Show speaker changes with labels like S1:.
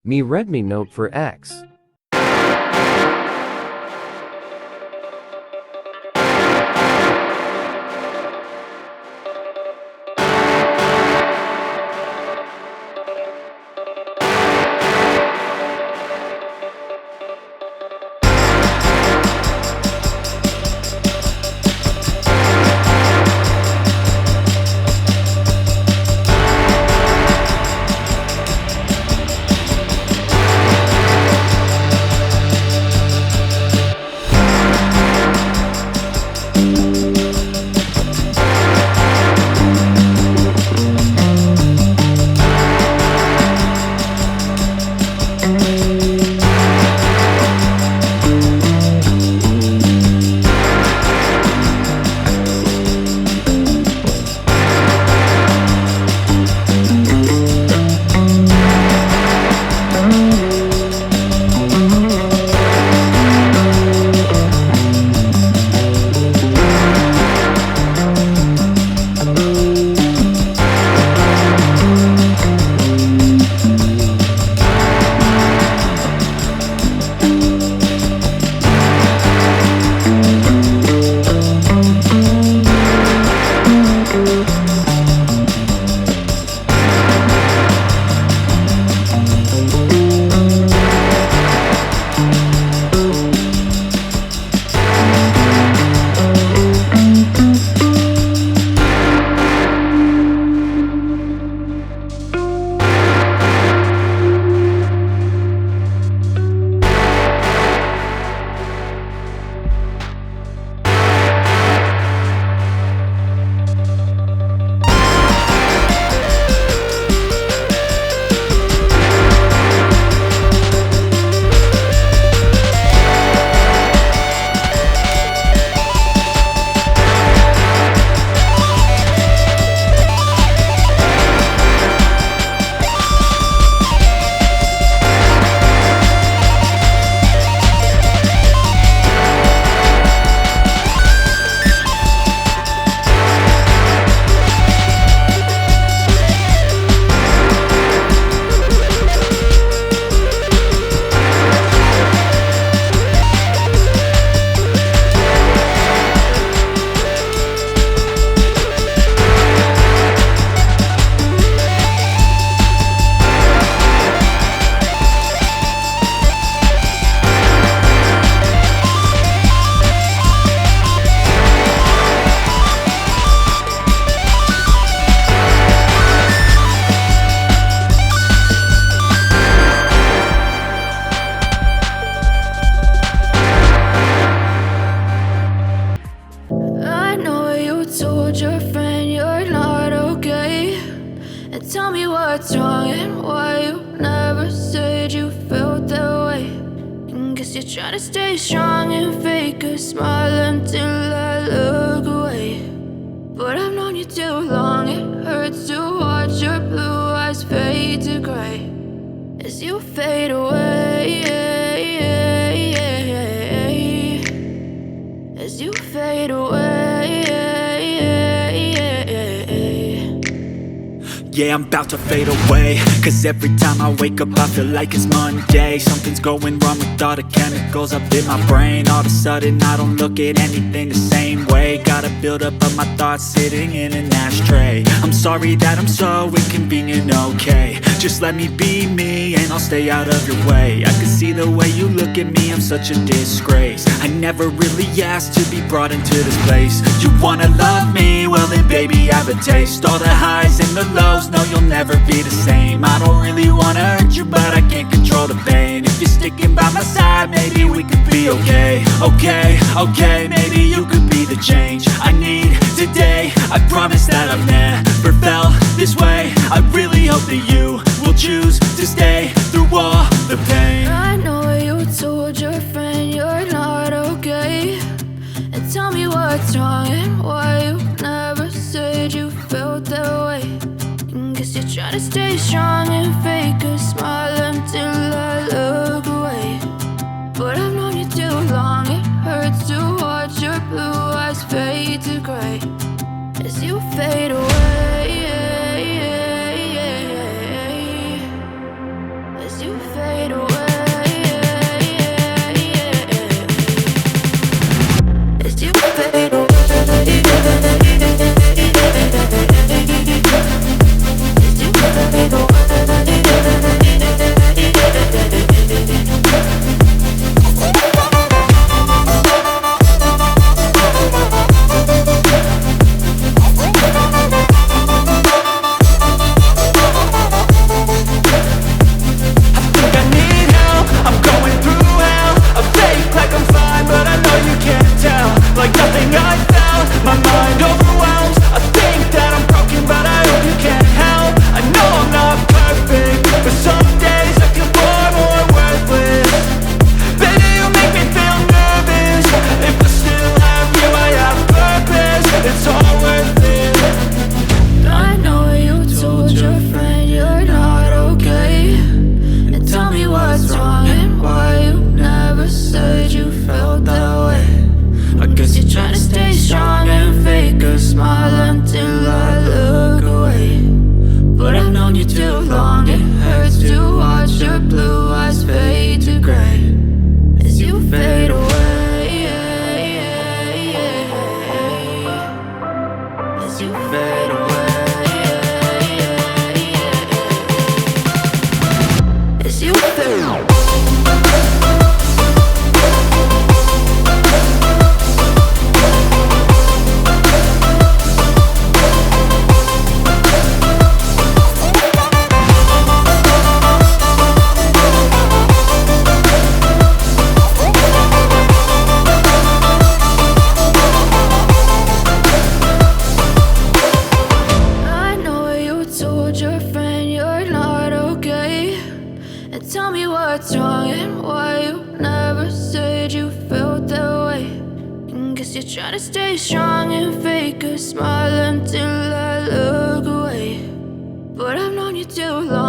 S1: Mi Redmi Note for X.
S2: Your friend you're not okay, and tell me what's wrong and why you never said you felt that way. And guess you're trying to stay strong and fake a smile until I look away. But I've known you too long, it hurts to watch your blue eyes fade to gray as you fade away, as you fade away.
S3: Yeah, I'm about to fade away, cause every time I wake up I feel like it's Monday. Something's going wrong with all the chemicals up in my brain. All of a sudden I don't look at anything the same way. Got a buildup of my thoughts sitting in an ashtray. I'm sorry that I'm so inconvenient, okay. Just let me be me and I'll stay out of your way. I can see the way you look at me, I'm such a disgrace. I never really asked to be brought into this place. You wanna love me? Well then baby have a taste. All the highs and the lows, no you'll never be the same. I don't really wanna hurt you but I can't control the pain. If you're sticking by my side maybe we could be okay. Okay, maybe you could be the change I need today. I promise that I've never felt this way. I really hope that you will choose to stay through all the pain.
S2: I know you told your friend you're not okay, and tell me what's wrong and why you never said you felt that way. And guess you're trying to stay strong and fake a smile until I look away. But I've known you too long, it hurts to watch your blue eyes fade to gray as you fade away, as you fade fade away, as you fade away, as you fade away.
S3: Like nothing I found, my mind overwhelms. I think that I'm broken, but I hope you can't help. I know I'm not perfect, but some days I feel far more worthless. Baby, you make me feel nervous. If I still have you, I have purpose. It's all worth it.
S2: I know you told your friend you're not okay, and tell me what's wrong and why you never said you felt that way. I guess you're trying to stay strong and fake a smile until I look away. But I've known you too long, it hurts to watch your blue eyes fade to gray as you fade away, as you fade away, as you fade away. Your friend you're not okay, and tell me what's wrong and why you never said you felt that way. And guess you're trying to stay strong and fake a smile until I look away. But I've known you too long.